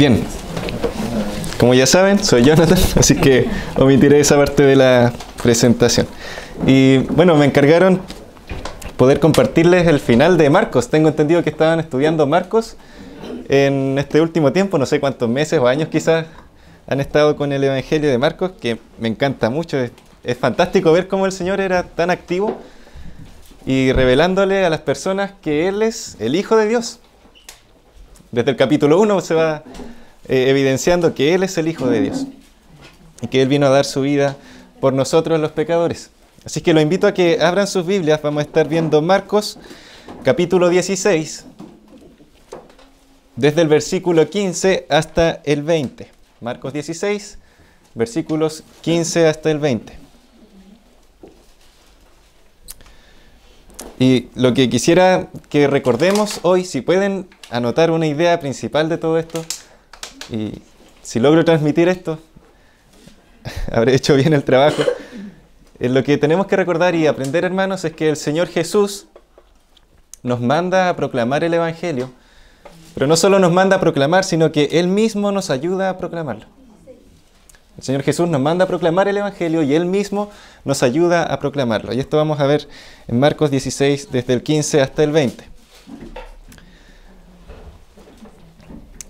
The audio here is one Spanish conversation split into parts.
Bien, como ya saben, soy Jonathan, así que omitiré esa parte de la presentación. Y bueno, me encargaron poder compartirles el final de Marcos. Tengo entendido que estaban estudiando Marcos en este último tiempo, no sé cuántos meses o años quizás han estado con el Evangelio de Marcos, que me encanta mucho. Es fantástico ver cómo el Señor era tan activo y revelándole a las personas que Él es el Hijo de Dios. Desde el capítulo 1 se va evidenciando que Él es el Hijo de Dios y que Él vino a dar su vida por nosotros los pecadores. Así que los invito a que abran sus Biblias. Vamos a estar viendo Marcos capítulo 16, desde el versículo 15 hasta el 20. Marcos 16, versículos 15 hasta el 20. Y lo que quisiera que recordemos hoy, si pueden anotar una idea principal de todo esto, y si logro transmitir esto, habré hecho bien el trabajo. Lo que tenemos que recordar y aprender, hermanos, es que el Señor Jesús nos manda a proclamar el Evangelio, pero no solo nos manda a proclamar, sino que Él mismo nos ayuda a proclamarlo. El Señor Jesús nos manda a proclamar el Evangelio y Él mismo nos ayuda a proclamarlo. Y esto vamos a ver en Marcos 16, desde el 15 hasta el 20.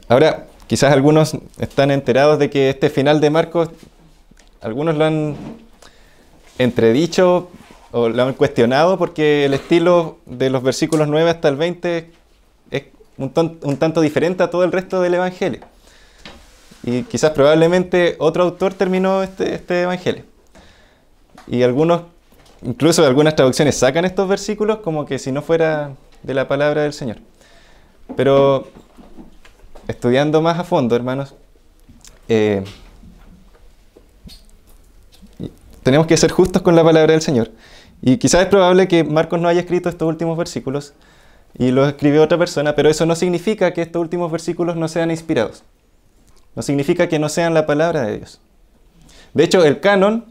Ahora, quizás algunos están enterados de que este final de Marcos, algunos lo han entredicho o lo han cuestionado porque el estilo de los versículos 9 hasta el 20 es un tanto diferente a todo el resto del Evangelio. Y quizás probablemente otro autor terminó este Evangelio. Y algunos, incluso algunas traducciones sacan estos versículos como que si no fuera de la palabra del Señor. Pero estudiando más a fondo, hermanos, tenemos que ser justos con la palabra del Señor. Y quizás es probable que Marcos no haya escrito estos últimos versículos y los escribió otra persona, pero eso no significa que estos últimos versículos no sean inspirados. No significa que no sean la palabra de Dios. De hecho, el canon,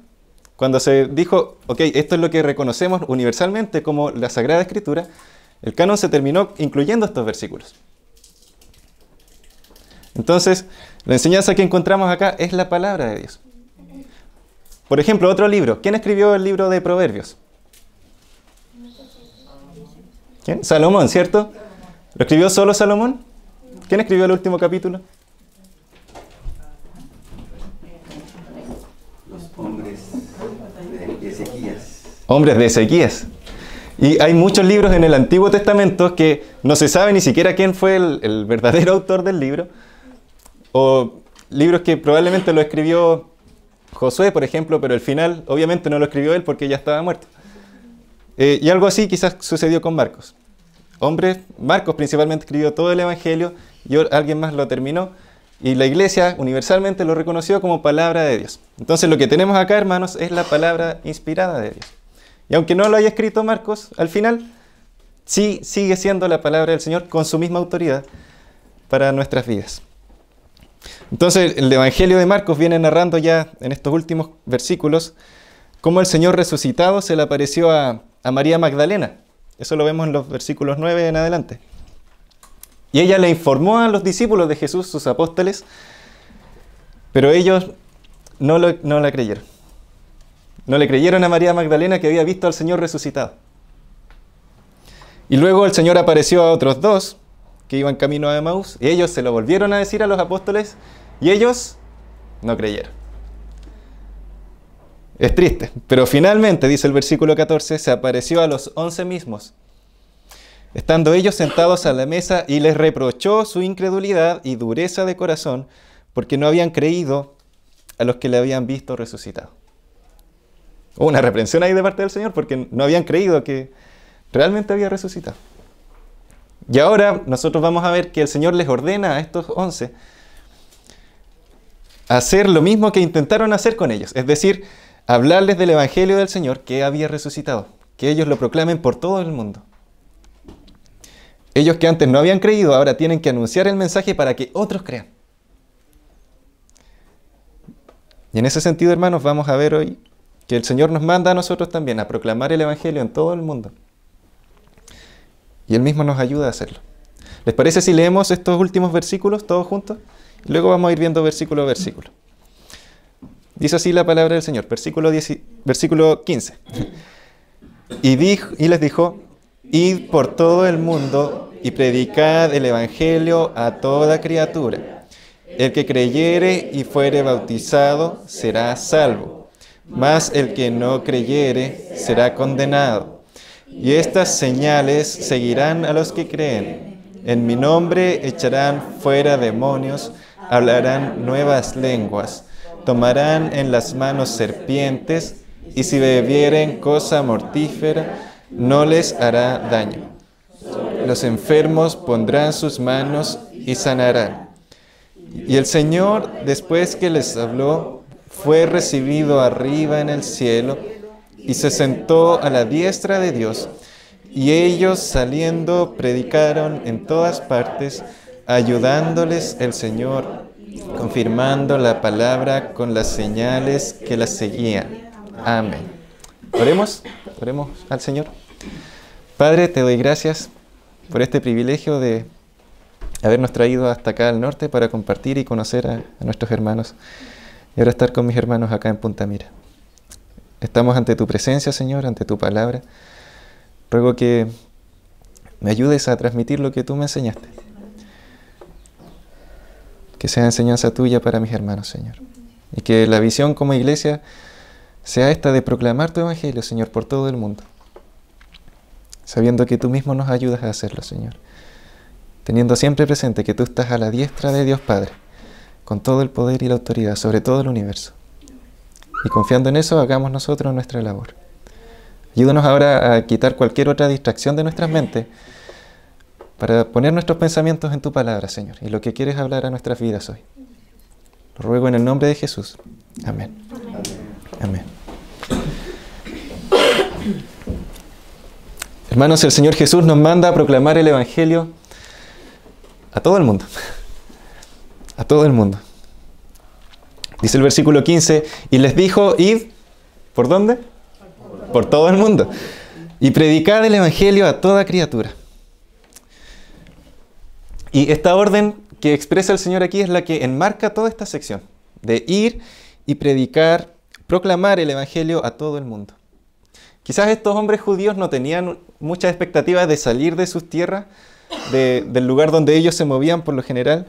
cuando se dijo, ok, esto es lo que reconocemos universalmente como la Sagrada Escritura, el canon se terminó incluyendo estos versículos. Entonces, la enseñanza que encontramos acá es la palabra de Dios. Por ejemplo, otro libro. ¿Quién escribió el libro de Proverbios? ¿Quién? Salomón, ¿cierto? ¿Lo escribió solo Salomón? ¿Quién escribió el último capítulo? Hombres de Ezequías. Y hay muchos libros en el Antiguo Testamento que no se sabe ni siquiera quién fue el verdadero autor del libro, o libros que probablemente lo escribió Josué, por ejemplo, pero el final obviamente no lo escribió él porque ya estaba muerto. Y algo así quizás sucedió con Marcos. Marcos principalmente escribió todo el Evangelio y alguien más lo terminó, y la iglesia universalmente lo reconoció como palabra de Dios. Entonces lo que tenemos acá, hermanos, es la palabra inspirada de Dios. Y aunque no lo haya escrito Marcos, al final sí sigue siendo la palabra del Señor con su misma autoridad para nuestras vidas. Entonces el Evangelio de Marcos viene narrando ya en estos últimos versículos cómo el Señor resucitado se le apareció a María Magdalena. Eso lo vemos en los versículos 9 en adelante. Y ella le informó a los discípulos de Jesús, sus apóstoles, pero ellos no la creyeron. No le creyeron a María Magdalena, que había visto al Señor resucitado. Y luego el Señor apareció a otros dos que iban camino a Emaús, y ellos se lo volvieron a decir a los apóstoles, y ellos no creyeron. Es triste, pero finalmente, dice el versículo 14, se apareció a los 11 mismos, estando ellos sentados a la mesa, y les reprochó su incredulidad y dureza de corazón, porque no habían creído a los que le habían visto resucitado. Hubo una reprensión ahí de parte del Señor, porque no habían creído que realmente había resucitado. Y ahora nosotros vamos a ver que el Señor les ordena a estos 11 hacer lo mismo que intentaron hacer con ellos, es decir, hablarles del Evangelio del Señor que había resucitado, que ellos lo proclamen por todo el mundo. Ellos que antes no habían creído, ahora tienen que anunciar el mensaje para que otros crean. Y en ese sentido, hermanos, vamos a ver hoy que el Señor nos manda a nosotros también a proclamar el Evangelio en todo el mundo. Y Él mismo nos ayuda a hacerlo. ¿Les parece si leemos estos últimos versículos todos juntos? Luego vamos a ir viendo versículo a versículo. Dice así la palabra del Señor, versículo 15. Y les dijo, id por todo el mundo y predicad el evangelio a toda criatura. El que creyere y fuere bautizado será salvo, mas el que no creyere será condenado. Y estas señales seguirán a los que creen. En mi nombre echarán fuera demonios, hablarán nuevas lenguas, tomarán en las manos serpientes, y si bebieren cosa mortífera, no les hará daño. Los enfermos pondrán sus manos y sanarán. Y el Señor, después que les habló, fue recibido arriba en el cielo y se sentó a la diestra de Dios. Y ellos, saliendo, predicaron en todas partes, ayudándoles el Señor, confirmando la palabra con las señales que las seguían. Amén. Oremos al Señor. Padre, te doy gracias por este privilegio de habernos traído hasta acá al norte para compartir y conocer a nuestros hermanos y ahora estar con mis hermanos acá en Punta Mira. Estamos ante tu presencia, Señor, ante tu palabra. Ruego que me ayudes a transmitir lo que tú me enseñaste. Que sea enseñanza tuya para mis hermanos, Señor. Y que la visión como iglesia sea esta de proclamar tu evangelio, Señor, por todo el mundo. Sabiendo que tú mismo nos ayudas a hacerlo, Señor. Teniendo siempre presente que tú estás a la diestra de Dios Padre, con todo el poder y la autoridad sobre todo el universo. Y confiando en eso, hagamos nosotros nuestra labor. Ayúdanos ahora a quitar cualquier otra distracción de nuestras mentes para poner nuestros pensamientos en tu palabra, Señor, y lo que quieres hablar a nuestras vidas hoy. Lo ruego en el nombre de Jesús. Amén. Amén. Hermanos, el Señor Jesús nos manda a proclamar el evangelio a todo el mundo. A todo el mundo. Dice el versículo 15, y les dijo, id, ¿por dónde? Por todo el mundo. Y predicad el evangelio a toda criatura. Y esta orden que expresa el Señor aquí es la que enmarca toda esta sección, de ir y predicar, proclamar el evangelio a todo el mundo. Quizás estos hombres judíos no tenían muchas expectativas de salir de sus tierras, del lugar donde ellos se movían por lo general.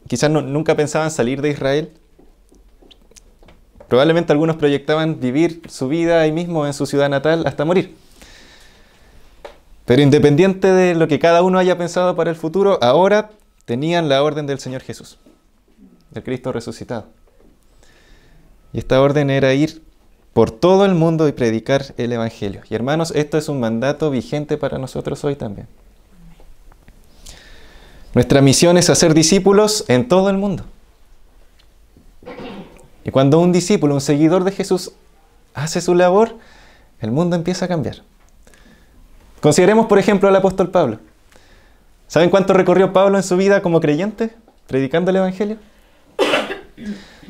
Quizás nunca pensaban salir de Israel. Probablemente algunos proyectaban vivir su vida ahí mismo en su ciudad natal hasta morir. Pero independiente de lo que cada uno haya pensado para el futuro, ahora tenían la orden del Señor Jesús, del Cristo resucitado. Y esta orden era ir por todo el mundo y predicar el evangelio. Y hermanos, esto es un mandato vigente para nosotros hoy también. Nuestra misión es hacer discípulos en todo el mundo. Y cuando un discípulo, un seguidor de Jesús, hace su labor, el mundo empieza a cambiar. Consideremos, por ejemplo, al apóstol Pablo. ¿Saben cuánto recorrió Pablo en su vida como creyente, predicando el evangelio?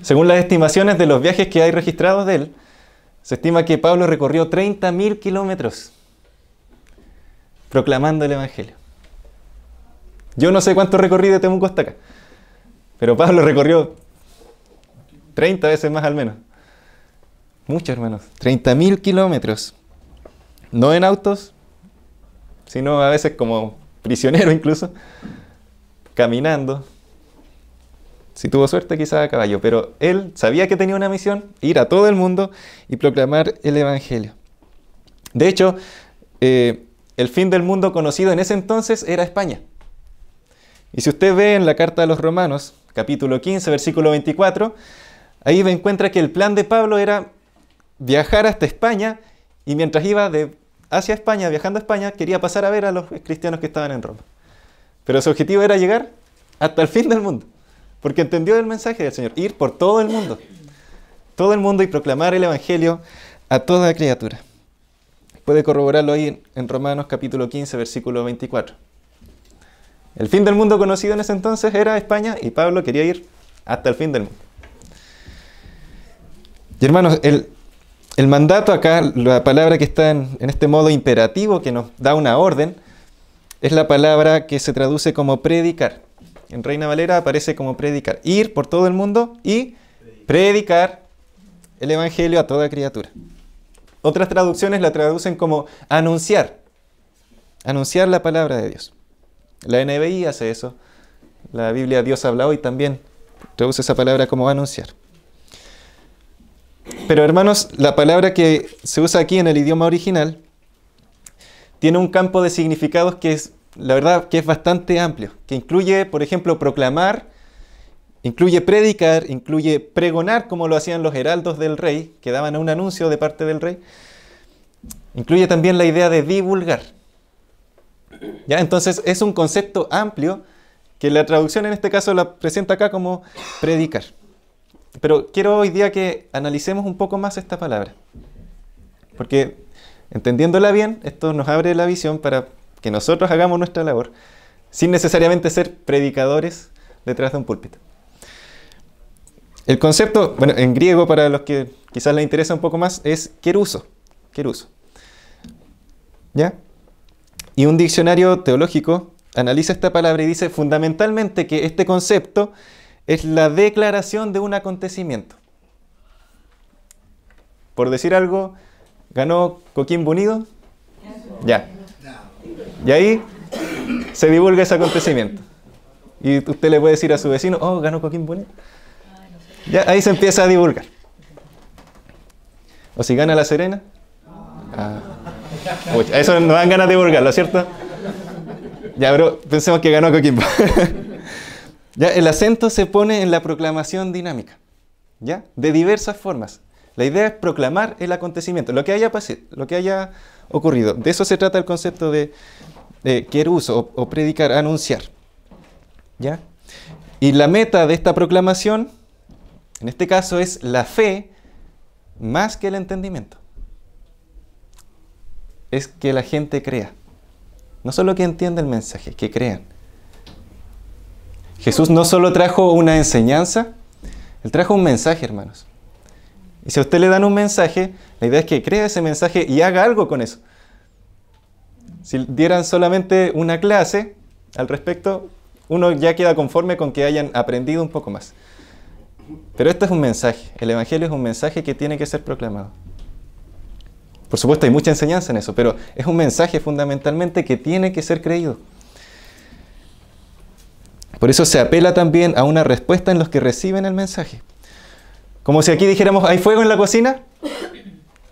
Según las estimaciones de los viajes que hay registrados de él, se estima que Pablo recorrió 30.000 kilómetros proclamando el evangelio. Yo no sé cuánto recorrí de Temuco hasta acá, pero Pablo recorrió 30 veces más al menos. Mucho, hermanos. 30.000 kilómetros. No en autos, sino a veces como prisionero incluso, caminando. Si tuvo suerte, quizás a caballo, pero él sabía que tenía una misión, ir a todo el mundo y proclamar el evangelio. De hecho, el fin del mundo conocido en ese entonces era España. Y si usted ve en la carta a los Romanos, capítulo 15, versículo 24, ahí encuentra que el plan de Pablo era viajar hasta España, y mientras iba hacia España, viajando a España, quería pasar a ver a los cristianos que estaban en Roma. Pero su objetivo era llegar hasta el fin del mundo. Porque entendió el mensaje del Señor, ir por todo el mundo y proclamar el evangelio a toda criatura. Puede corroborarlo ahí en Romanos capítulo 15, versículo 24. El fin del mundo conocido en ese entonces era España, y Pablo quería ir hasta el fin del mundo. Y hermanos, el mandato acá, la palabra que está en este modo imperativo que nos da una orden, es la palabra que se traduce como predicar. en Reina Valera aparece como predicar. Ir por todo el mundo y predicar el Evangelio a toda criatura. Otras traducciones la traducen como anunciar. Anunciar la palabra de Dios. La NBI hace eso. La Biblia Dios habla hoy también traduce esa palabra como anunciar. Pero hermanos, la palabra que se usa aquí en el idioma original tiene un campo de significados que es, la verdad, que es bastante amplio. Que incluye, por ejemplo, proclamar, incluye predicar, incluye pregonar, como lo hacían los heraldos del rey, que daban un anuncio de parte del rey. Incluye también la idea de divulgar. ¿Ya? Entonces es un concepto amplio que la traducción en este caso la presenta acá como predicar. Pero quiero hoy día que analicemos un poco más esta palabra. Porque entendiéndola bien, esto nos abre la visión para que nosotros hagamos nuestra labor sin necesariamente ser predicadores detrás de un púlpito. El concepto, bueno, en griego, para los que quizás les interesa un poco más, es keruso. Keruso. ¿Ya? Y un diccionario teológico analiza esta palabra y dice fundamentalmente que este concepto es la declaración de un acontecimiento. Por decir algo, ¿ganó Coquimbo Unido? Ya. Y ahí se divulga ese acontecimiento. Y usted le puede decir a su vecino, oh, ganó Coquimbo Unido. Ya, ahí se empieza a divulgar. O si gana La Serena. A eso no dan ganas de divulgarlo, ¿cierto? Ya, pero pensemos que ganó Coquimbo. Ya, el acento se pone en la proclamación dinámica, ¿ya? De diversas formas. La idea es proclamar el acontecimiento, lo que haya ocurrido. De eso se trata el concepto de keruso o predicar, anunciar, ¿ya? Y la meta de esta proclamación, en este caso, es la fe más que el entendimiento. Es que la gente crea. No solo que entienda el mensaje, que crean. Jesús no solo trajo una enseñanza, Él trajo un mensaje, hermanos. Y si a usted le dan un mensaje, la idea es que crea ese mensaje y haga algo con eso. Si dieran solamente una clase al respecto, uno ya queda conforme con que hayan aprendido un poco más. Pero esto es un mensaje. El Evangelio es un mensaje que tiene que ser proclamado. Por supuesto, hay mucha enseñanza en eso, pero es un mensaje fundamentalmente que tiene que ser creído. Por eso se apela también a una respuesta en los que reciben el mensaje. Como si aquí dijéramos, ¿hay fuego en la cocina?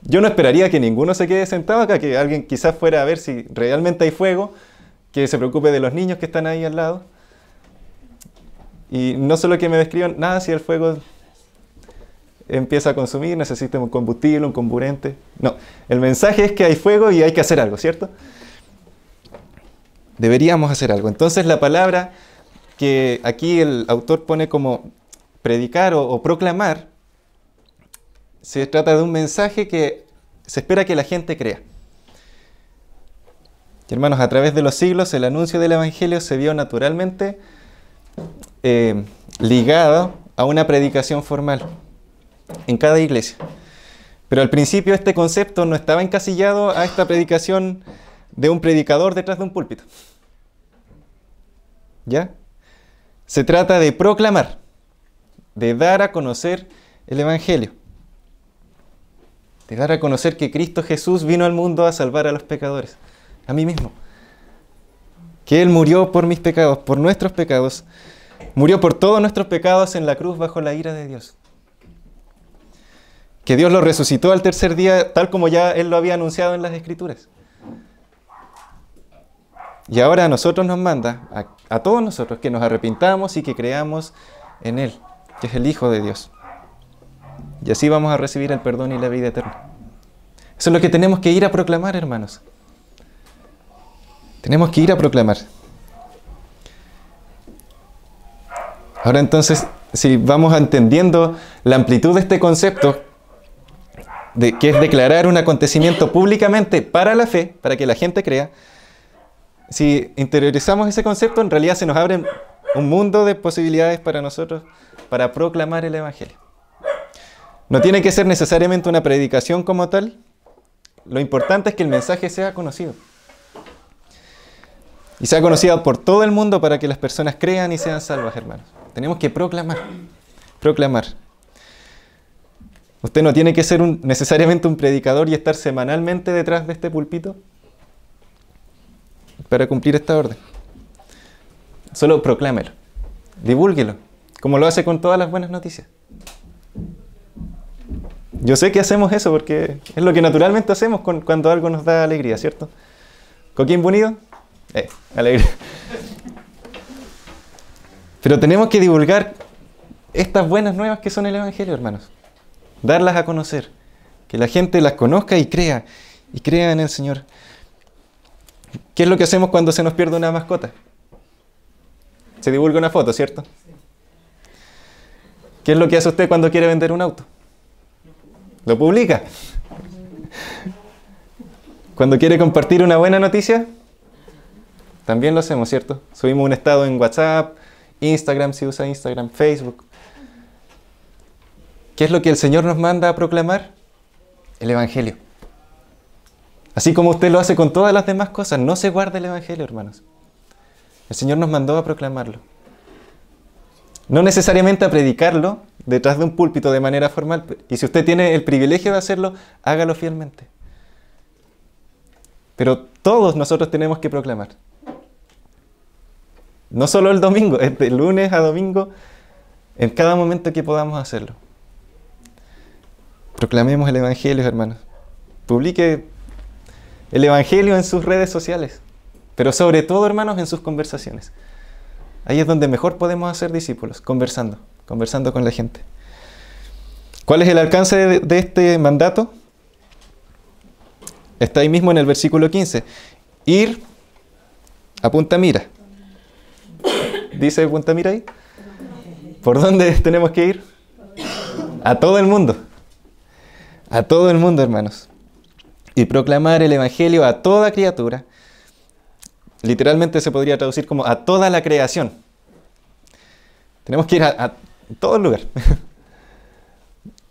Yo no esperaría que ninguno se quede sentado acá, que alguien quizás fuera a ver si realmente hay fuego, que se preocupe de los niños que están ahí al lado. Y no solo que me describan, nada, si el fuego empieza a consumir, necesita un combustible, un comburente. No, el mensaje es que hay fuego y hay que hacer algo, ¿cierto? Deberíamos hacer algo. Entonces la palabra que aquí el autor pone como predicar o proclamar, se trata de un mensaje que se espera que la gente crea. Y hermanos, a través de los siglos el anuncio del Evangelio se vio naturalmente ligado a una predicación formal en cada iglesia. Pero al principio este concepto no estaba encasillado a esta predicación de un predicador detrás de un púlpito. ¿Ya? Se trata de proclamar, de dar a conocer el Evangelio, de dar a conocer que Cristo Jesús vino al mundo a salvar a los pecadores, a mí mismo. Que Él murió por mis pecados, por nuestros pecados, murió por todos nuestros pecados en la cruz bajo la ira de Dios. Que Dios lo resucitó al tercer día, tal como ya Él lo había anunciado en las Escrituras. Y ahora a nosotros nos manda, a todos nosotros, que nos arrepintamos y que creamos en Él, que es el Hijo de Dios. Y así vamos a recibir el perdón y la vida eterna. Eso es lo que tenemos que ir a proclamar, hermanos. Tenemos que ir a proclamar. Ahora entonces, si vamos entendiendo la amplitud de este concepto, de que es declarar un acontecimiento públicamente para la fe, para que la gente crea, si interiorizamos ese concepto, en realidad se nos abre un mundo de posibilidades para nosotros para proclamar el Evangelio. No tiene que ser necesariamente una predicación como tal. Lo importante es que el mensaje sea conocido. Y sea conocida por todo el mundo para que las personas crean y sean salvas, hermanos. Tenemos que proclamar. Proclamar. Usted no tiene que ser necesariamente un predicador y estar semanalmente detrás de este púlpito para cumplir esta orden. Solo proclámelo. Divúlguelo. Como lo hace con todas las buenas noticias. Yo sé que hacemos eso porque es lo que naturalmente hacemos cuando algo nos da alegría, ¿cierto? ¿Coquimbo Unido? Alegría. Pero tenemos que divulgar estas buenas nuevas que son el Evangelio, hermanos. Darlas a conocer. Que la gente las conozca y crea en el Señor. ¿Qué es lo que hacemos cuando se nos pierde una mascota? Se divulga una foto, ¿cierto? ¿Qué es lo que hace usted cuando quiere vender un auto? Lo publica. Cuando quiere compartir una buena noticia, también lo hacemos, ¿cierto? Subimos un estado en WhatsApp, Instagram, si usa Instagram, Facebook. ¿Qué es lo que el Señor nos manda a proclamar? El Evangelio. Así como usted lo hace con todas las demás cosas, no se guarda el Evangelio, hermanos. El Señor nos mandó a proclamarlo. No necesariamente a predicarlo detrás de un púlpito de manera formal. Y si usted tiene el privilegio de hacerlo, hágalo fielmente. Pero todos nosotros tenemos que proclamar. No solo el domingo, es de lunes a domingo, en cada momento que podamos hacerlo. Proclamemos el Evangelio, hermanos. Publique el Evangelio en sus redes sociales. Pero sobre todo, hermanos, en sus conversaciones. Ahí es donde mejor podemos hacer discípulos, conversando con la gente. ¿Cuál es el alcance de este mandato? Está ahí mismo en el versículo 15. Ir a punta mira. ¿Dice punta mira ahí? ¿Por dónde tenemos que ir? A todo el mundo. A todo el mundo, hermanos. Y proclamar el Evangelio a toda criatura. Literalmente se podría traducir como a toda la creación. Tenemos que ir a todo el lugar.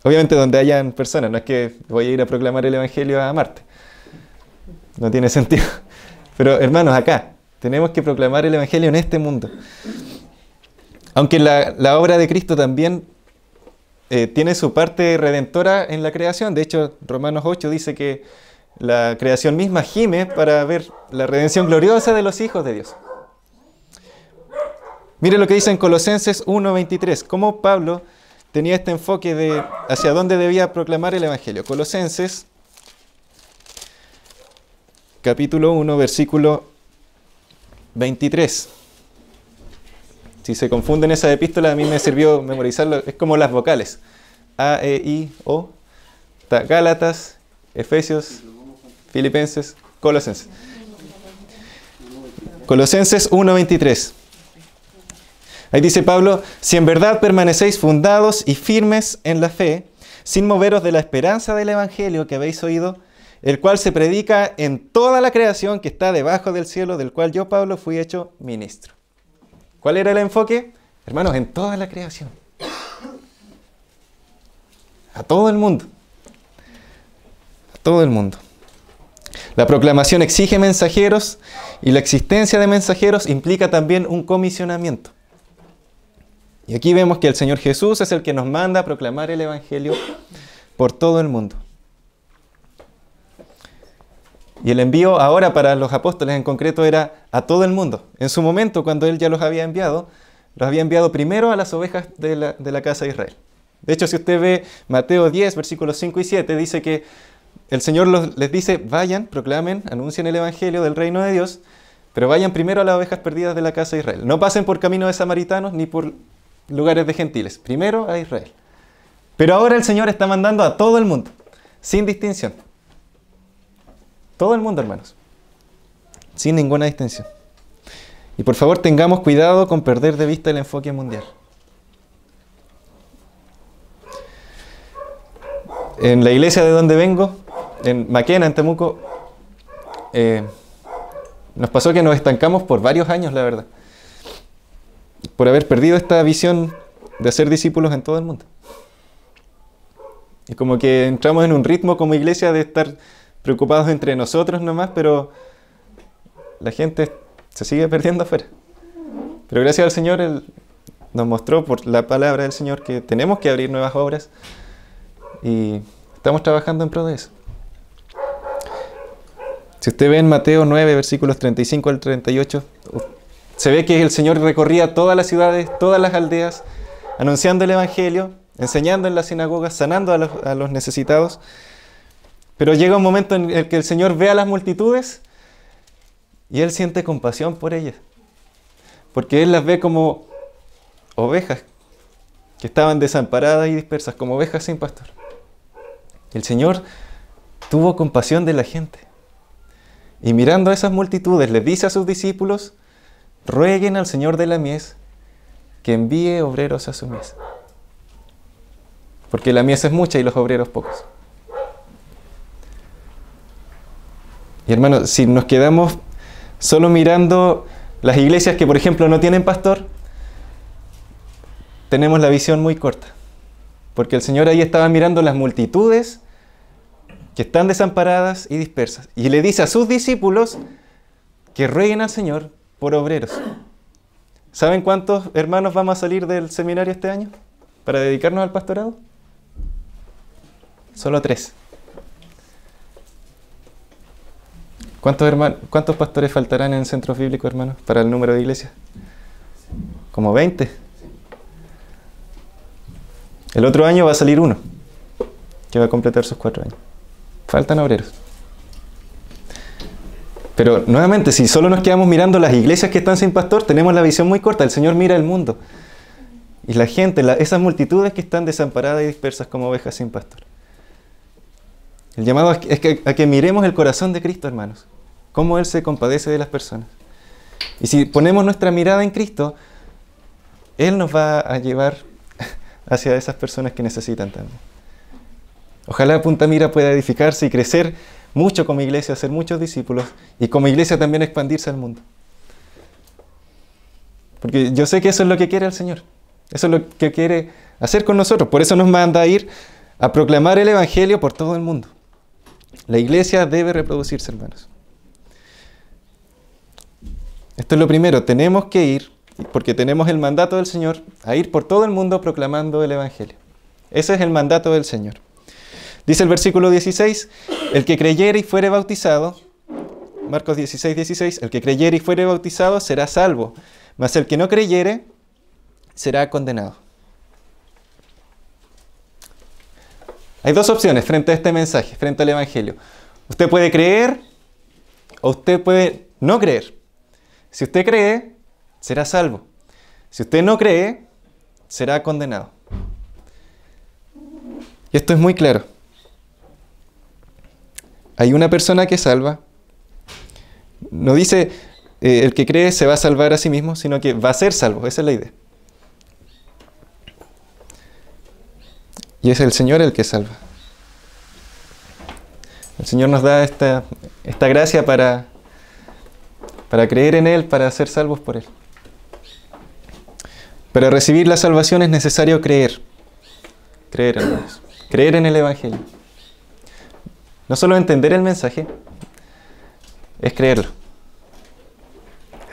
Obviamente donde hayan personas. No es que voy a ir a proclamar el Evangelio a Marte. No tiene sentido. Pero hermanos, acá tenemos que proclamar el Evangelio en este mundo. Aunque la obra de Cristo también tiene su parte redentora en la creación. De hecho, Romanos 8 dice que la creación misma gime para ver la redención gloriosa de los hijos de Dios. Mire lo que dice en Colosenses 1:23. Cómo Pablo tenía este enfoque de hacia dónde debía proclamar el Evangelio. Colosenses, capítulo 1, versículo 23. Si se confunden esa epístola, a mí me sirvió memorizarlo. Es como las vocales. A, E, I, O. Está Gálatas, Efesios, Filipenses, Colosenses. Colosenses 1:23. Ahí dice Pablo: si en verdad permanecéis fundados y firmes en la fe, sin moveros de la esperanza del Evangelio que habéis oído, el cual se predica en toda la creación que está debajo del cielo, del cual yo, Pablo, fui hecho ministro. ¿Cuál era el enfoque? Hermanos, en toda la creación. A todo el mundo. A todo el mundo. La proclamación exige mensajeros y la existencia de mensajeros implica también un comisionamiento. Y aquí vemos que el Señor Jesús es el que nos manda a proclamar el Evangelio por todo el mundo. Y el envío ahora para los apóstoles en concreto era a todo el mundo. En su momento, cuando Él ya los había enviado primero a las ovejas de la casa de Israel. De hecho, si usted ve Mateo 10, versículos 5 y 7, dice que el Señor les dice: vayan, proclamen, anuncien el Evangelio del reino de Dios, pero vayan primero a las ovejas perdidas de la casa de Israel. No pasen por camino de samaritanos ni por lugares de gentiles. Primero a Israel. Pero ahora el Señor está mandando a todo el mundo, sin distinción. Todo el mundo, hermanos. Sin ninguna distinción. Y por favor tengamos cuidado con perder de vista el enfoque mundial. En la iglesia de donde vengo, en Maquena, en Temuco, nos pasó que nos estancamos por varios años, la verdad. Por haber perdido esta visión de hacer discípulos en todo el mundo. Y como que entramos en un ritmo como iglesia de estar preocupados entre nosotros nomás, pero la gente se sigue perdiendo afuera. Pero gracias al Señor, Él nos mostró por la palabra del Señor que tenemos que abrir nuevas obras y estamos trabajando en pro de eso. Si usted ve en Mateo 9, versículos 35 al 38, se ve que el Señor recorría todas las ciudades, todas las aldeas, anunciando el Evangelio, enseñando en las sinagogas, sanando a los necesitados. Pero llega un momento en el que el Señor ve a las multitudes y Él siente compasión por ellas. Porque Él las ve como ovejas que estaban desamparadas y dispersas, como ovejas sin pastor. El Señor tuvo compasión de la gente. Y mirando a esas multitudes, les dice a sus discípulos, rueguen al Señor de la mies que envíe obreros a su mies. Porque la mies es mucha y los obreros pocos. Y hermanos, si nos quedamos solo mirando las iglesias que, por ejemplo, no tienen pastor, tenemos la visión muy corta. Porque el Señor ahí estaba mirando las multitudes que están desamparadas y dispersas. Y le dice a sus discípulos que rueguen al Señor por obreros. ¿Saben cuántos hermanos vamos a salir del seminario este año para dedicarnos al pastorado? Solo 3. ¿Cuántos pastores faltarán en centros bíblicos, hermanos, para el número de iglesias? Como 20. El otro año va a salir uno, que va a completar sus 4 años. Faltan obreros. Pero nuevamente, si solo nos quedamos mirando las iglesias que están sin pastor, tenemos la visión muy corta. El Señor mira el mundo. Y la gente, esas multitudes que están desamparadas y dispersas como ovejas sin pastor. El llamado es a que miremos el corazón de Cristo, hermanos. Cómo Él se compadece de las personas. Y si ponemos nuestra mirada en Cristo, Él nos va a llevar hacia esas personas que necesitan también. Ojalá Punta Mira pueda edificarse y crecer mucho como iglesia, hacer muchos discípulos y como iglesia también expandirse al mundo. Porque yo sé que eso es lo que quiere el Señor. Eso es lo que quiere hacer con nosotros. Por eso nos manda a ir a proclamar el Evangelio por todo el mundo. La iglesia debe reproducirse, hermanos. Esto es lo primero. Tenemos que ir, porque tenemos el mandato del Señor, a ir por todo el mundo proclamando el Evangelio. Ese es el mandato del Señor. Dice el versículo 16, el que creyere y fuere bautizado, Marcos 16, 16, el que creyere y fuere bautizado será salvo, mas el que no creyere será condenado. Hay dos opciones frente a este mensaje, frente al Evangelio. Usted puede creer o usted puede no creer. Si usted cree, será salvo. Si usted no cree, será condenado. Y esto es muy claro. Hay una persona que salva. No dice el que cree se va a salvar a sí mismo, sino que va a ser salvo. Esa es la idea. Y es el Señor el que salva. El Señor nos da esta gracia para creer en Él, para ser salvos por Él. Para recibir la salvación es necesario creer. Creer, hermanos. Creer en el Evangelio. No solo entender el mensaje, es creerlo.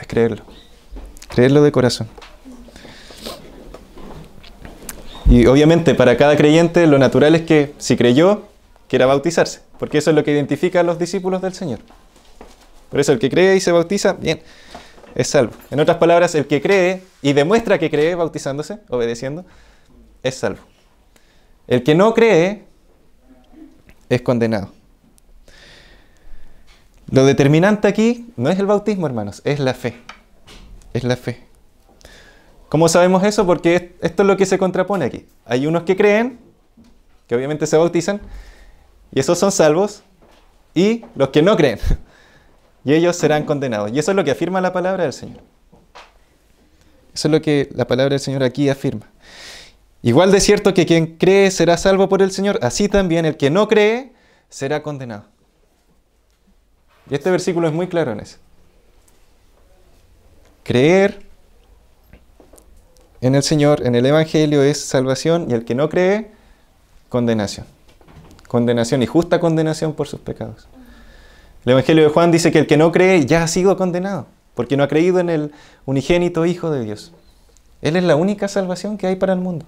Es creerlo. Creerlo de corazón. Y obviamente para cada creyente lo natural es que si creyó, quiera bautizarse. Porque eso es lo que identifica a los discípulos del Señor. Por eso el que cree y se bautiza, bien, es salvo. En otras palabras, el que cree y demuestra que cree bautizándose, obedeciendo, es salvo. El que no cree es condenado. Lo determinante aquí no es el bautismo, hermanos, es la fe. Es la fe. ¿Cómo sabemos eso? Porque esto es lo que se contrapone aquí. Hay unos que creen, que obviamente se bautizan, y esos son salvos, y los que no creen, y ellos serán condenados. Y eso es lo que afirma la palabra del Señor. Eso es lo que la palabra del Señor aquí afirma. Igual de cierto que quien cree será salvo por el Señor, así también el que no cree será condenado. Y este versículo es muy claro en eso. Creer en el Señor, en el Evangelio, es salvación, y el que no cree, condenación. Condenación y justa condenación por sus pecados. El Evangelio de Juan dice que el que no cree ya ha sido condenado. porque no ha creído en el unigénito Hijo de Dios. Él es la única salvación que hay para el mundo.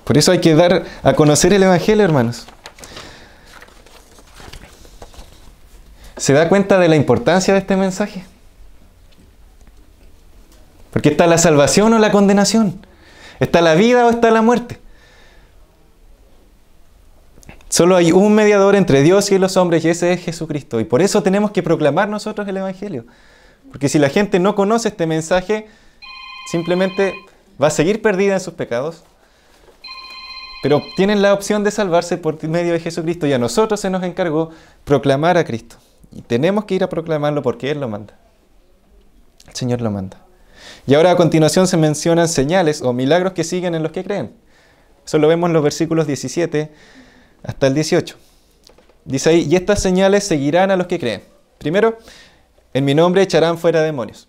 Por eso hay que dar a conocer el Evangelio, hermanos. ¿Se da cuenta de la importancia de este mensaje? Porque está la salvación o la condenación. Está la vida o está la muerte. Solo hay un mediador entre Dios y los hombres y ese es Jesucristo. Y por eso tenemos que proclamar nosotros el Evangelio. Porque si la gente no conoce este mensaje, simplemente va a seguir perdida en sus pecados. Pero tienen la opción de salvarse por medio de Jesucristo y a nosotros se nos encargó proclamar a Cristo. Y tenemos que ir a proclamarlo porque Él lo manda. El Señor lo manda. Y ahora a continuación se mencionan señales o milagros que siguen en los que creen. Eso lo vemos en los versículos 17 hasta el 18. Dice ahí, y estas señales seguirán a los que creen. Primero, en mi nombre echarán fuera demonios.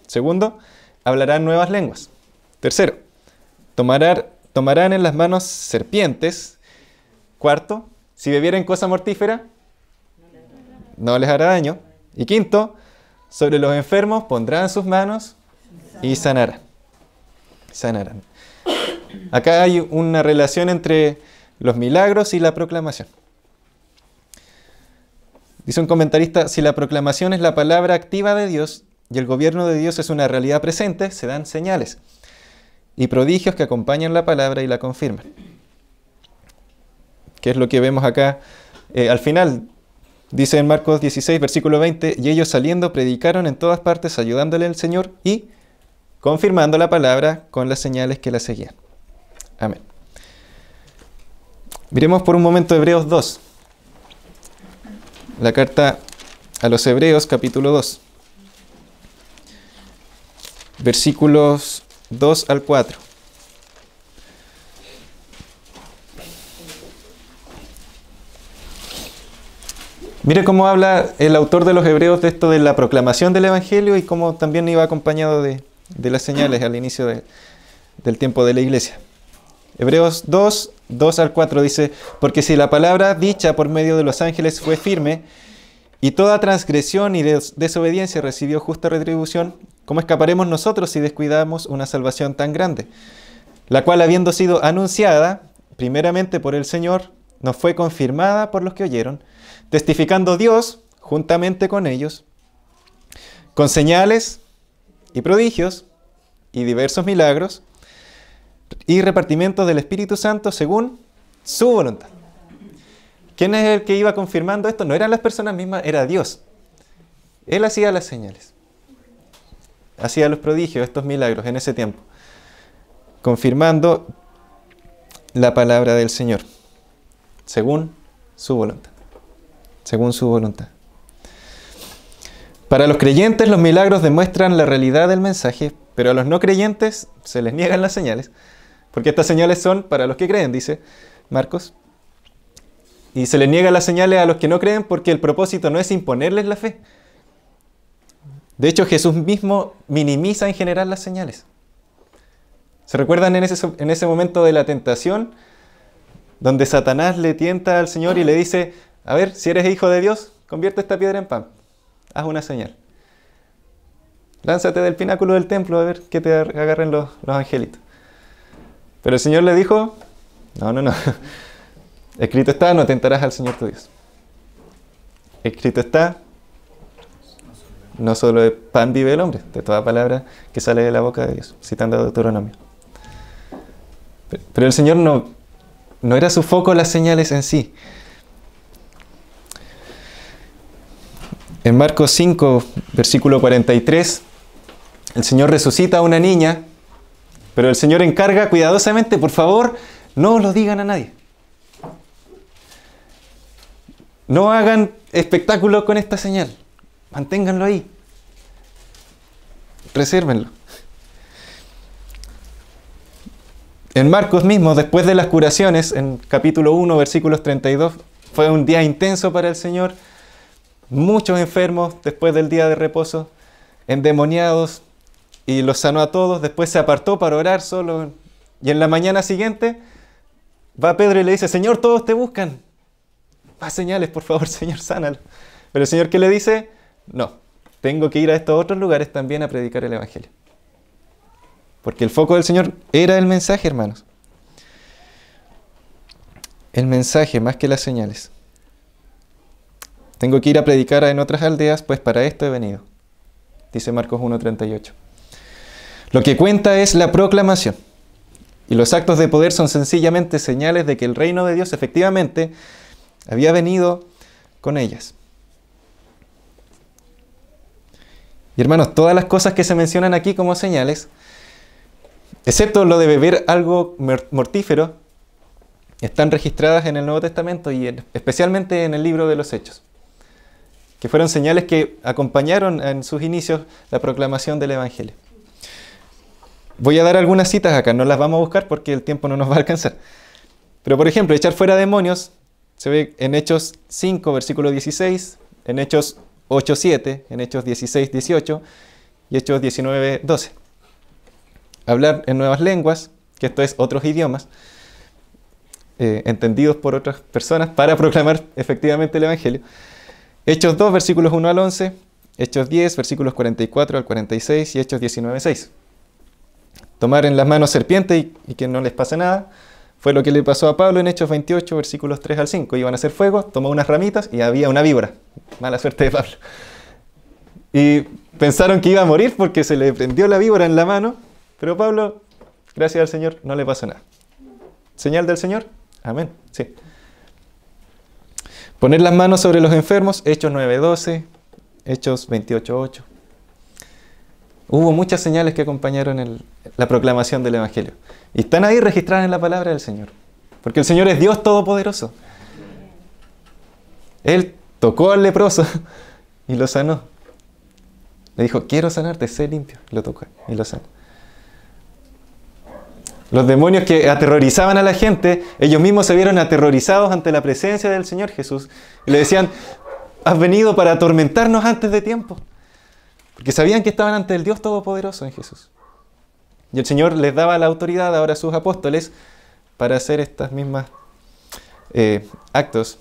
Segundo, hablarán nuevas lenguas. Tercero, tomarán en las manos serpientes. Cuarto, si bebieren cosa mortífera, no les hará daño. Y quinto, sobre los enfermos pondrán sus manos y sanarán. Sanarán. Acá hay una relación entre los milagros y la proclamación. Dice un comentarista, si la proclamación es la palabra activa de Dios y el gobierno de Dios es una realidad presente, se dan señales y prodigios que acompañan la palabra y la confirman. ¿Qué es lo que vemos acá? Al final, dice en Marcos 16, versículo 20, y ellos saliendo predicaron en todas partes, ayudándole al Señor y confirmando la palabra con las señales que la seguían. Amén. Miremos por un momento Hebreos 2. La carta a los Hebreos, capítulo 2. Versículos 2 al 4. Mire cómo habla el autor de los Hebreos de esto de la proclamación del Evangelio y cómo también iba acompañado de las señales al inicio del tiempo de la iglesia. Hebreos 2, 2 al 4 dice, porque si la palabra dicha por medio de los ángeles fue firme, y toda transgresión y desobediencia recibió justa retribución, ¿cómo escaparemos nosotros si descuidamos una salvación tan grande? La cual, habiendo sido anunciada primeramente por el Señor, nos fue confirmada por los que oyeron, testificando Dios juntamente con ellos, con señales y prodigios y diversos milagros, y repartimientos del Espíritu Santo según su voluntad. ¿Quién es el que iba confirmando esto? No eran las personas mismas, era Dios. Él hacía las señales. Hacía los prodigios, estos milagros en ese tiempo. Confirmando la palabra del Señor. Según su voluntad. Según su voluntad. Para los creyentes los milagros demuestran la realidad del mensaje, pero a los no creyentes se les niegan las señales. Porque estas señales son para los que creen, dice Marcos. Y se les niegan las señales a los que no creen porque el propósito no es imponerles la fe. De hecho, Jesús mismo minimiza en general las señales. ¿Se recuerdan en ese momento de la tentación? Donde Satanás le tienta al Señor y le dice, a ver, si eres hijo de Dios, convierte esta piedra en pan. Haz una señal. Lánzate del pináculo del templo a ver que te agarren los angelitos. Pero el Señor le dijo, no. Escrito está, no tentarás al Señor tu Dios. Escrito está, no solo de pan vive el hombre, de toda palabra que sale de la boca de Dios, citando a Deuteronomio. Pero el Señor no era su foco las señales en sí. En Marcos 5, versículo 43, el Señor resucita a una niña, pero el Señor encarga cuidadosamente, por favor, no lo digan a nadie. No hagan espectáculo con esta señal. Manténganlo ahí. Resérvenlo. En Marcos mismo, después de las curaciones, en capítulo 1, versículos 32, fue un día intenso para el Señor. Muchos enfermos después del día de reposo, endemoniados, y los sanó a todos. Después se apartó para orar solo. Y en la mañana siguiente va Pedro y le dice, Señor, todos te buscan. Haz señales, por favor, Señor, sánalo. Pero el Señor, ¿qué le dice? No, tengo que ir a estos otros lugares también a predicar el Evangelio. Porque el foco del Señor era el mensaje, hermanos. El mensaje más que las señales. Tengo que ir a predicar en otras aldeas, pues para esto he venido. Dice Marcos 1:38. Lo que cuenta es la proclamación. Y los actos de poder son sencillamente señales de que el reino de Dios efectivamente había venido con ellas. Y hermanos, todas las cosas que se mencionan aquí como señales, excepto lo de beber algo mortífero, están registradas en el Nuevo Testamento y especialmente en el libro de los Hechos, que fueron señales que acompañaron en sus inicios la proclamación del Evangelio. Voy a dar algunas citas acá, no las vamos a buscar porque el tiempo no nos va a alcanzar. Pero por ejemplo, echar fuera demonios se ve en Hechos 5, versículo 16, en Hechos 8:7, en Hechos 16:18 y Hechos 19:12. Hablar en nuevas lenguas, que esto es otros idiomas, entendidos por otras personas para proclamar efectivamente el Evangelio. Hechos 2, versículos 1 al 11, Hechos 10, versículos 44 al 46 y Hechos 19:6. Tomar en las manos serpientes y que no les pase nada, fue lo que le pasó a Pablo en Hechos 28, versículos 3 al 5. Iban a hacer fuego, tomó unas ramitas y había una víbora. Mala suerte de Pablo. Y pensaron que iba a morir porque se le prendió la víbora en la mano, pero Pablo, gracias al Señor, no le pasó nada. ¿Señal del Señor? Amén. Sí. Poner las manos sobre los enfermos, Hechos 9:12, Hechos 28:8. Hubo muchas señales que acompañaron la proclamación del Evangelio. Y están ahí registradas en la palabra del Señor. Porque el Señor es Dios Todopoderoso. Él tocó al leproso y lo sanó. Le dijo, quiero sanarte, sé limpio. Lo tocó y lo sanó. Los demonios que aterrorizaban a la gente, ellos mismos se vieron aterrorizados ante la presencia del Señor Jesús. Y le decían, has venido para atormentarnos antes de tiempo. Porque sabían que estaban ante el Dios Todopoderoso en Jesús. Y el Señor les daba la autoridad ahora a sus apóstoles para hacer estas mismas actos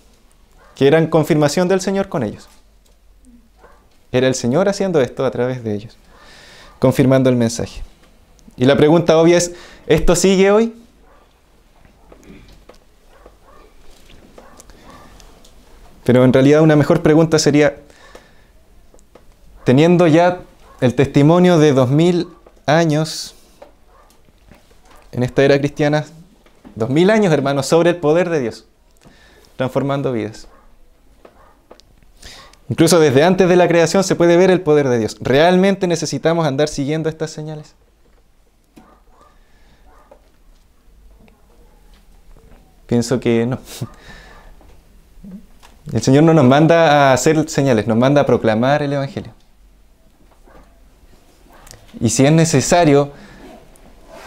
que eran confirmación del Señor con ellos. Era el Señor haciendo esto a través de ellos, confirmando el mensaje. Y la pregunta obvia es, ¿esto sigue hoy? Pero en realidad una mejor pregunta sería, teniendo ya el testimonio de 2000 años en esta era cristiana, 2000 años, hermanos, sobre el poder de Dios, transformando vidas. Incluso desde antes de la creación se puede ver el poder de Dios. ¿Realmente necesitamos andar siguiendo estas señales? Pienso que no. El Señor no nos manda a hacer señales, nos manda a proclamar el Evangelio. Y si es necesario,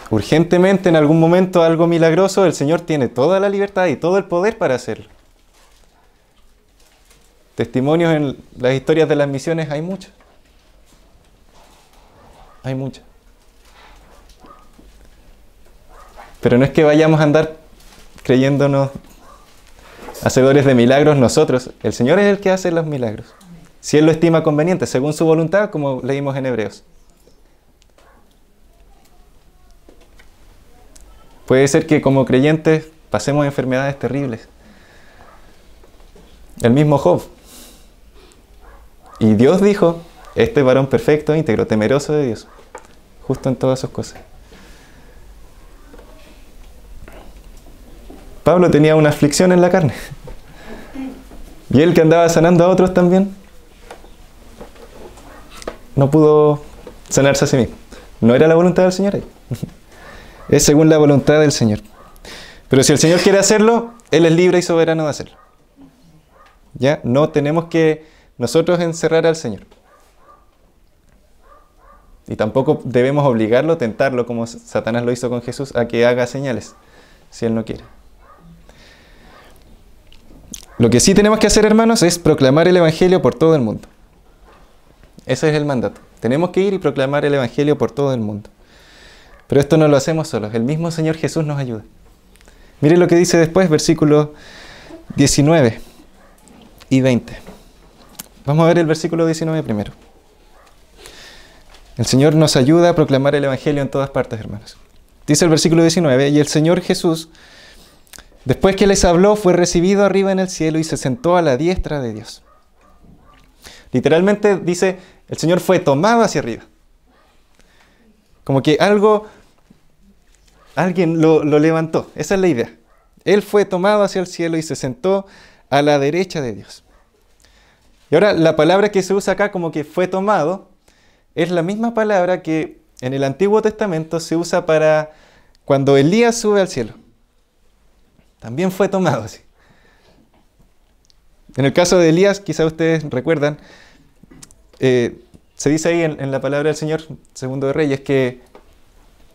urgentemente en algún momento algo milagroso, el Señor tiene toda la libertad y todo el poder para hacerlo. Testimonios en las historias de las misiones hay muchos. Hay muchos. Pero no es que vayamos a andar creyéndonos hacedores de milagros nosotros. El Señor es el que hace los milagros. Si Él lo estima conveniente, según su voluntad, como leímos en Hebreos. Puede ser que como creyentes pasemos enfermedades terribles. El mismo Job. Y Dios dijo, este varón perfecto, íntegro, temeroso de Dios. Justo en todas sus cosas. Pablo tenía una aflicción en la carne. Y él que andaba sanando a otros también, no pudo sanarse a sí mismo. No era la voluntad del Señor ahí. Es según la voluntad del Señor. Pero si el Señor quiere hacerlo, Él es libre y soberano de hacerlo. ¿Ya? No tenemos que nosotros encerrar al Señor. Y tampoco debemos obligarlo, tentarlo, como Satanás lo hizo con Jesús, a que haga señales, si Él no quiere. Lo que sí tenemos que hacer, hermanos, es proclamar el Evangelio por todo el mundo. Ese es el mandato. Tenemos que ir y proclamar el Evangelio por todo el mundo. Pero esto no lo hacemos solos. El mismo Señor Jesús nos ayuda. Miren lo que dice después, versículos 19 y 20. Vamos a ver el versículo 19 primero. El Señor nos ayuda a proclamar el Evangelio en todas partes, hermanos. Dice el versículo 19, y el Señor Jesús, después que les habló, fue recibido arriba en el cielo y se sentó a la diestra de Dios. Literalmente dice, el Señor fue tomado hacia arriba. Como que alguien lo levantó. Esa es la idea. Él fue tomado hacia el cielo y se sentó a la derecha de Dios. Y ahora la palabra que se usa acá como que fue tomado es la misma palabra que en el Antiguo Testamento se usa para cuando Elías sube al cielo. También fue tomado así. En el caso de Elías, quizá ustedes recuerdan, se dice ahí en la palabra del Señor, segundo de Reyes, que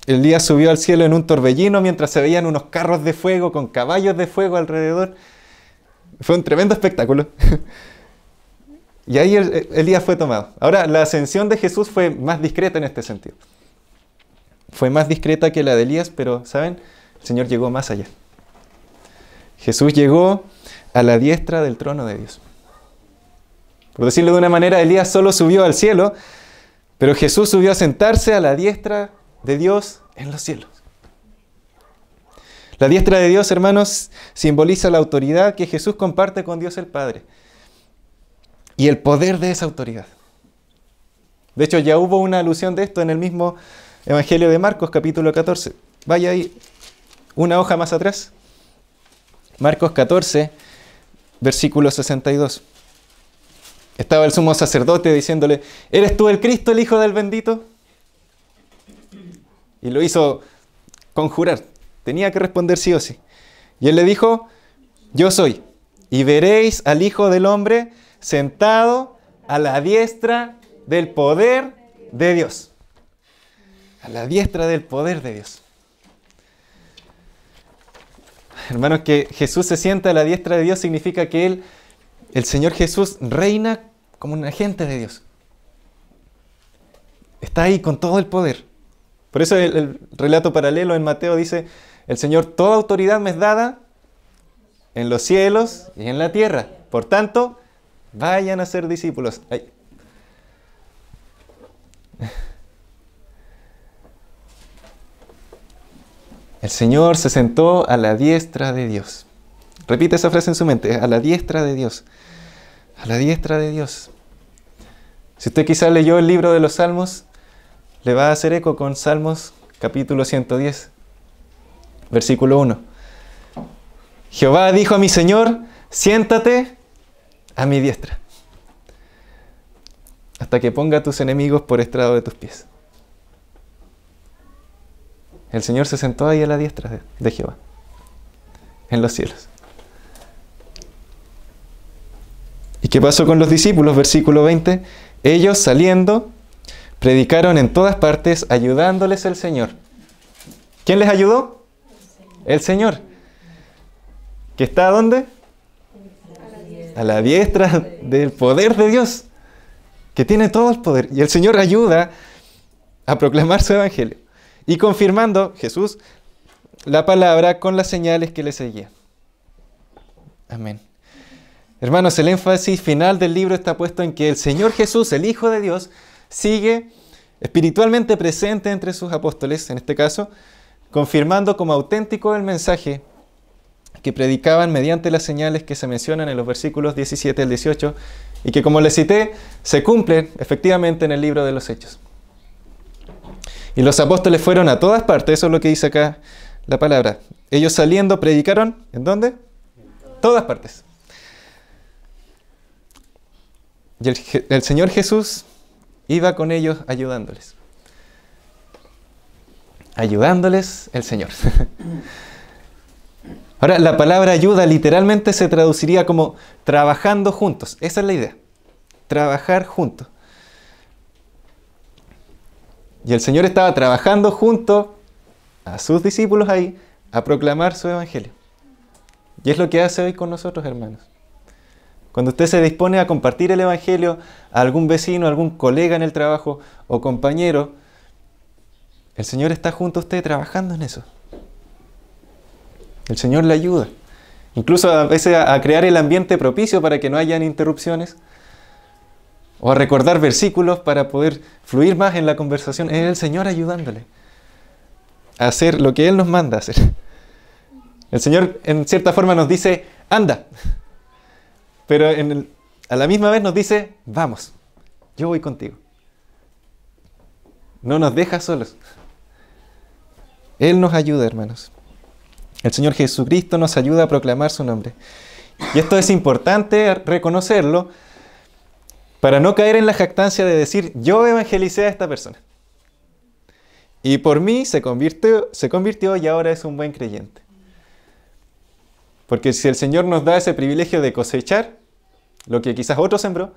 Elías subió al cielo en un torbellino mientras se veían unos carros de fuego con caballos de fuego alrededor. Fue un tremendo espectáculo. Y ahí Elías fue tomado. Ahora, la ascensión de Jesús fue más discreta en este sentido. Fue más discreta que la de Elías, pero, ¿saben? El Señor llegó más allá. Jesús llegó a la diestra del trono de Dios. Por decirlo de una manera, Elías solo subió al cielo, pero Jesús subió a sentarse a la diestra de Dios en los cielos. La diestra de Dios, hermanos, simboliza la autoridad que Jesús comparte con Dios el Padre y el poder de esa autoridad. De hecho, ya hubo una alusión de esto en el mismo Evangelio de Marcos, capítulo 14. Vaya ahí una hoja más atrás. Marcos 14, versículo 62. Estaba el sumo sacerdote diciéndole, ¿eres tú el Cristo, el Hijo del bendito? Y lo hizo conjurar. Tenía que responder sí o sí. Y él le dijo, yo soy. Y veréis al Hijo del Hombre sentado a la diestra del poder de Dios. A la diestra del poder de Dios. Hermanos, que Jesús se sienta a la diestra de Dios significa que el Señor Jesús reina como un agente de Dios. Está ahí con todo el poder. Por eso el relato paralelo en Mateo dice, el Señor, toda autoridad me es dada en los cielos y en la tierra. Por tanto, vayan a ser discípulos. Ay. El Señor se sentó a la diestra de Dios. Repite esa frase en su mente, a la diestra de Dios. A la diestra de Dios. Si usted quizás leyó el libro de los Salmos, le va a hacer eco con Salmos capítulo 110, versículo 1. Jehová dijo a mi Señor, siéntate a mi diestra, hasta que ponga a tus enemigos por estrado de tus pies. El Señor se sentó ahí a la diestra de Jehová, en los cielos. ¿Y qué pasó con los discípulos? Versículo 20. Ellos saliendo, predicaron en todas partes, ayudándoles el Señor. ¿Quién les ayudó? El Señor. ¿Que está dónde? A la diestra del poder de Dios, que tiene todo el poder. Y el Señor ayuda a proclamar su evangelio. Y confirmando, Jesús, la palabra con las señales que le seguían. Amén. Hermanos, el énfasis final del libro está puesto en que el Señor Jesús, el Hijo de Dios, sigue espiritualmente presente entre sus apóstoles, en este caso, confirmando como auténtico el mensaje que predicaban mediante las señales que se mencionan en los versículos 17 al 18 y que, como les cité, se cumplen efectivamente en el libro de los Hechos. Y los apóstoles fueron a todas partes, eso es lo que dice acá la palabra. Ellos saliendo predicaron, ¿en dónde? Todas partes. Y el Señor Jesús iba con ellos ayudándoles. Ayudándoles el Señor. Ahora, la palabra ayuda literalmente se traduciría como trabajando juntos. Esa es la idea. Trabajar juntos. Y el Señor estaba trabajando junto a sus discípulos ahí a proclamar su evangelio. Y es lo que hace hoy con nosotros, hermanos. Cuando usted se dispone a compartir el evangelio a algún vecino, a algún colega en el trabajo o compañero, el Señor está junto a usted trabajando en eso. El Señor le ayuda. Incluso a veces a crear el ambiente propicio para que no hayan interrupciones. o a recordar versículos para poder fluir más en la conversación. Es el Señor ayudándole a hacer lo que Él nos manda a hacer. El Señor en cierta forma nos dice, anda, pero a la misma vez nos dice, vamos, yo voy contigo. No nos deja solos. Él nos ayuda, hermanos. El Señor Jesucristo nos ayuda a proclamar su nombre. Y esto es importante reconocerlo para no caer en la jactancia de decir, yo evangelicé a esta persona. Y por mí se convirtió y ahora es un buen creyente. Porque si el Señor nos da ese privilegio de cosechar lo que quizás otro sembró,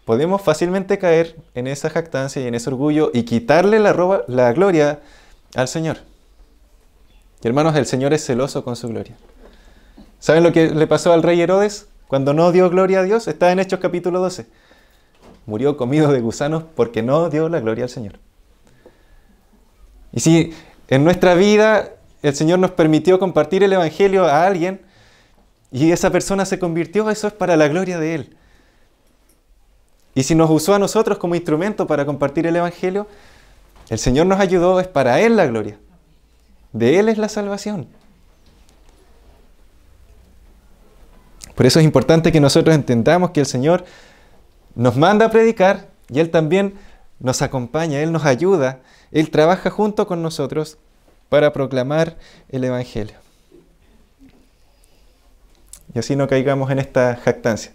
podemos fácilmente caer en esa jactancia y en ese orgullo y quitarle la gloria al Señor. Y hermanos, el Señor es celoso con su gloria. ¿Saben lo que le pasó al rey Herodes cuando no dio gloria a Dios? Está en Hechos capítulo 12. Murió comido de gusanos porque no dio la gloria al Señor. Y si en nuestra vida el Señor nos permitió compartir el Evangelio a alguien y esa persona se convirtió, eso es para la gloria de Él. Y si nos usó a nosotros como instrumento para compartir el Evangelio, el Señor nos ayudó, es para Él la gloria. De Él es la salvación. Por eso es importante que nosotros entendamos que el Señor nos manda a predicar y Él también nos acompaña, Él nos ayuda, Él trabaja junto con nosotros para proclamar el Evangelio. Y así no caigamos en esta jactancia.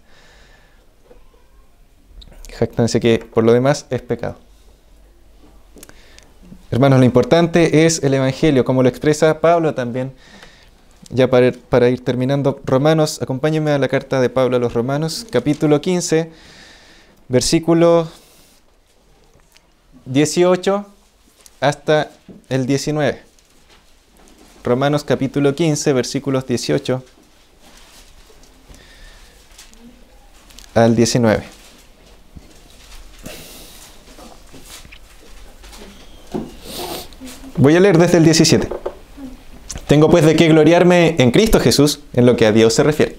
Jactancia que por lo demás es pecado. Hermanos, lo importante es el Evangelio, como lo expresa Pablo también. Ya para ir terminando, Romanos, acompáñenme a la carta de Pablo a los Romanos, capítulo 15, versículo 18 hasta el 19. Romanos capítulo 15, versículos 18 al 19. Voy a leer desde el 17. Tengo pues de qué gloriarme en Cristo Jesús, en lo que a Dios se refiere.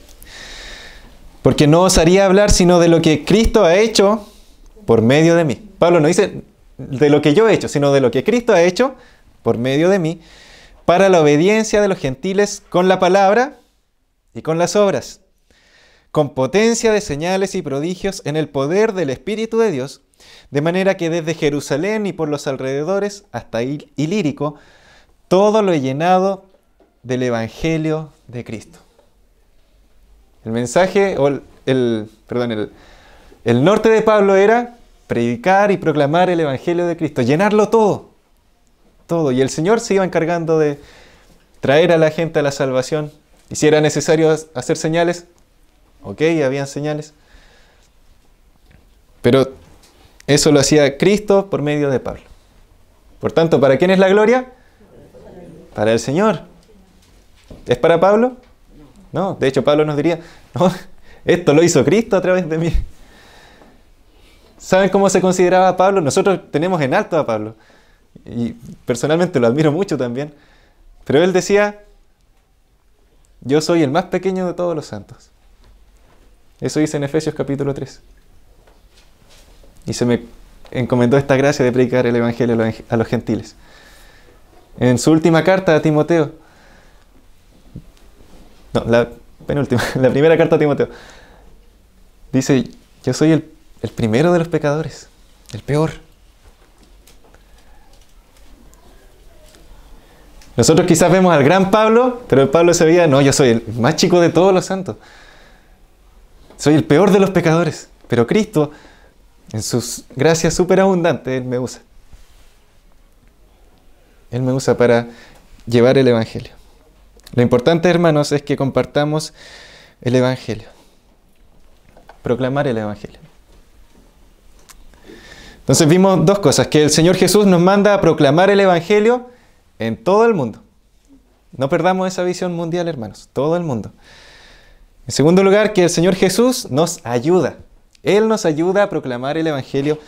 Porque no osaría hablar sino de lo que Cristo ha hecho por medio de mí. Pablo no dice de lo que yo he hecho, sino de lo que Cristo ha hecho por medio de mí, para la obediencia de los gentiles con la palabra y con las obras, con potencia de señales y prodigios en el poder del Espíritu de Dios, de manera que desde Jerusalén y por los alrededores hasta Ilírico, todo lo he llenado del Evangelio de Cristo. El mensaje, o el norte de Pablo era predicar y proclamar el Evangelio de Cristo, llenarlo todo, todo. Y el Señor se iba encargando de traer a la gente a la salvación. Y si era necesario hacer señales, ok, habían señales. Pero eso lo hacía Cristo por medio de Pablo. Por tanto, ¿para quién es la gloria? Para el Señor. ¿Es para Pablo? No, de hecho Pablo nos diría, no, esto lo hizo Cristo a través de mí. ¿Saben cómo se consideraba a Pablo? Nosotros tenemos en alto a Pablo. Y personalmente lo admiro mucho también. Pero él decía, yo soy el más pequeño de todos los santos. Eso dice en Efesios capítulo 3. Y se me encomendó esta gracia de predicar el Evangelio a los gentiles. En su última carta a Timoteo, no, la penúltima, la primera carta a Timoteo, dice, yo soy el primero de los pecadores, el peor. Nosotros quizás vemos al gran Pablo, pero Pablo se veía, no, yo soy el más chico de todos los santos. Soy el peor de los pecadores, pero Cristo, en sus gracias superabundantes, Él me usa. Él me usa para llevar el Evangelio. Lo importante, hermanos, es que compartamos el Evangelio. Proclamar el Evangelio. Entonces vimos dos cosas, que el Señor Jesús nos manda a proclamar el Evangelio en todo el mundo. No perdamos esa visión mundial, hermanos, todo el mundo. En segundo lugar, que el Señor Jesús nos ayuda. Él nos ayuda a proclamar el Evangelio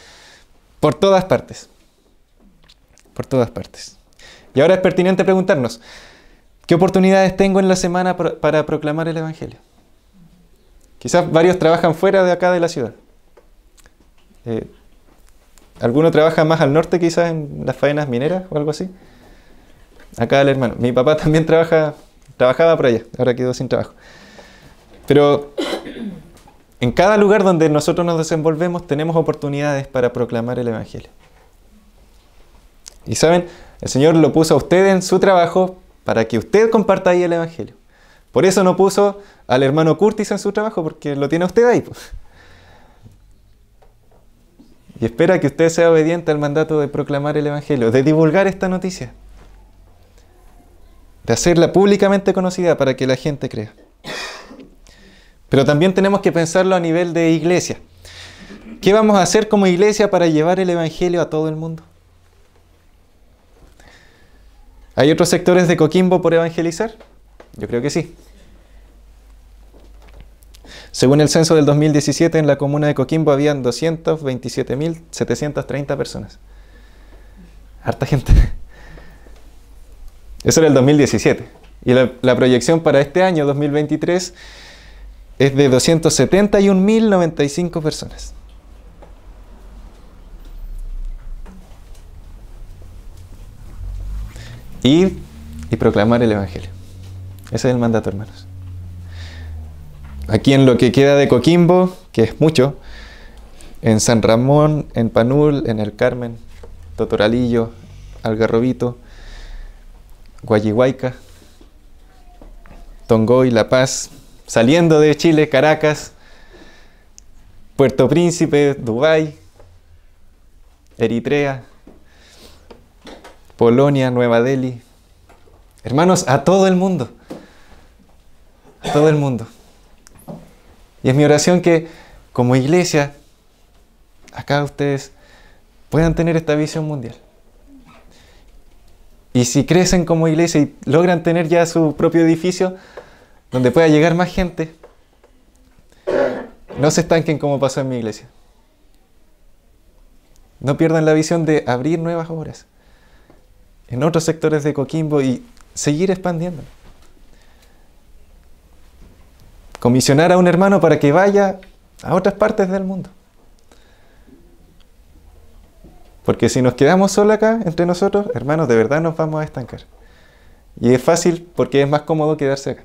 por todas partes. Por todas partes. Y ahora es pertinente preguntarnos, ¿qué oportunidades tengo en la semana para proclamar el Evangelio? Quizás varios trabajan fuera de acá de la ciudad. ¿Alguno trabaja más al norte quizás en las faenas mineras o algo así? Acá el hermano. Mi papá también trabajaba por allá, ahora quedó sin trabajo. Pero en cada lugar donde nosotros nos desenvolvemos tenemos oportunidades para proclamar el Evangelio. Y saben, el Señor lo puso a usted en su trabajo para que usted comparta ahí el Evangelio. Por eso no puso al hermano Curtis en su trabajo, porque lo tiene usted ahí, pues. Y espera que usted sea obediente al mandato de proclamar el Evangelio, de divulgar esta noticia, de hacerla públicamente conocida para que la gente crea. Pero también tenemos que pensarlo a nivel de iglesia. ¿Qué vamos a hacer como iglesia para llevar el Evangelio a todo el mundo? ¿Hay otros sectores de Coquimbo por evangelizar? Yo creo que sí. Según el censo del 2017, en la comuna de Coquimbo habían 227.730 personas. Harta gente. Eso era el 2017. Y la proyección para este año, 2023, es de 271.095 personas. Ir y proclamar el Evangelio. Ese es el mandato, hermanos. Aquí en lo que queda de Coquimbo, que es mucho, en San Ramón, en Panul, en El Carmen, Totoralillo, Algarrobito, Guayihuayca, Tongoy, La Paz, saliendo de Chile, Caracas, Puerto Príncipe, Dubái, Eritrea, Polonia, Nueva Delhi. Hermanos, a todo el mundo. A todo el mundo. Y es mi oración que como iglesia, acá ustedes puedan tener esta visión mundial. Y si crecen como iglesia y logran tener ya su propio edificio, donde pueda llegar más gente, no se estanquen como pasó en mi iglesia. No pierdan la visión de abrir nuevas obras en otros sectores de Coquimbo y seguir expandiendo. Comisionar a un hermano para que vaya a otras partes del mundo. Porque si nos quedamos solos acá, entre nosotros, hermanos, de verdad nos vamos a estancar. Y es fácil porque es más cómodo quedarse acá.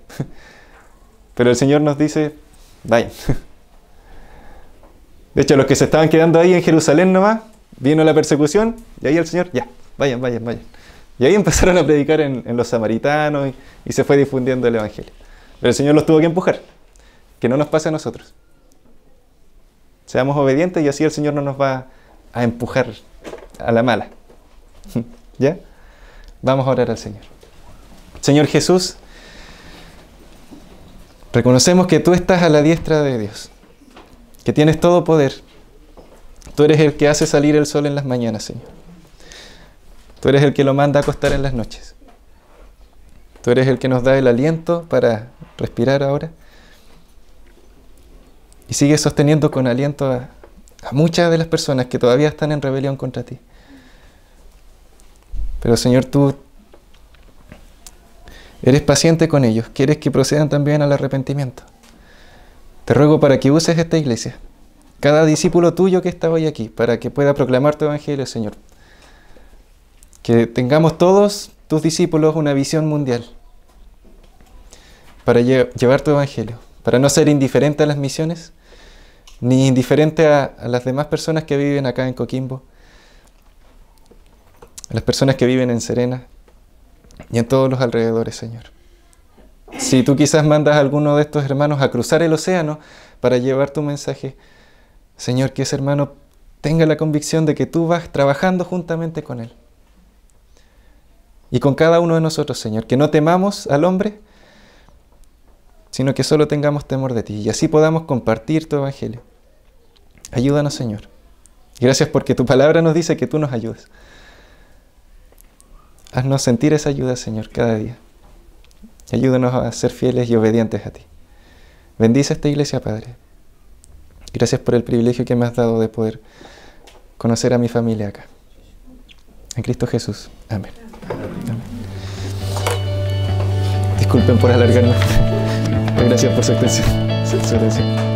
Pero el Señor nos dice, vayan. De hecho, los que se estaban quedando ahí en Jerusalén nomás, vino la persecución, y ahí el Señor, ya, vayan. Y ahí empezaron a predicar en los samaritanos y se fue difundiendo el Evangelio. Pero el Señor los tuvo que empujar. Que no nos pase a nosotros. Seamos obedientes y así el Señor no nos va a empujar a la mala. ¿Ya? Vamos a orar al Señor. Señor Jesús, reconocemos que tú estás a la diestra de Dios, que tienes todo poder. Tú eres el que hace salir el sol en las mañanas, Señor. Tú eres el que lo manda a acostar en las noches. Tú eres el que nos da el aliento para respirar ahora. Y sigues sosteniendo con aliento a muchas de las personas que todavía están en rebelión contra ti. Pero Señor, tú eres paciente con ellos, quieres que procedan también al arrepentimiento. Te ruego para que uses esta iglesia, cada discípulo tuyo que está hoy aquí, para que pueda proclamar tu evangelio, Señor. Que tengamos todos tus discípulos una visión mundial para llevar tu evangelio, para no ser indiferente a las misiones, ni indiferente a las demás personas que viven acá en Coquimbo, a las personas que viven en Serena y en todos los alrededores, Señor. Si tú quizás mandas a alguno de estos hermanos a cruzar el océano para llevar tu mensaje, Señor, que ese hermano tenga la convicción de que tú vas trabajando juntamente con él. Y con cada uno de nosotros, Señor, que no temamos al hombre, sino que solo tengamos temor de ti y así podamos compartir tu evangelio. Ayúdanos, Señor. Gracias porque tu palabra nos dice que tú nos ayudas. Haznos sentir esa ayuda, Señor, cada día. Ayúdanos a ser fieles y obedientes a ti. Bendice esta iglesia, Padre. Gracias por el privilegio que me has dado de poder conocer a mi familia acá. En Cristo Jesús. Amén. Amén. Disculpen por alargarme. Gracias por su atención.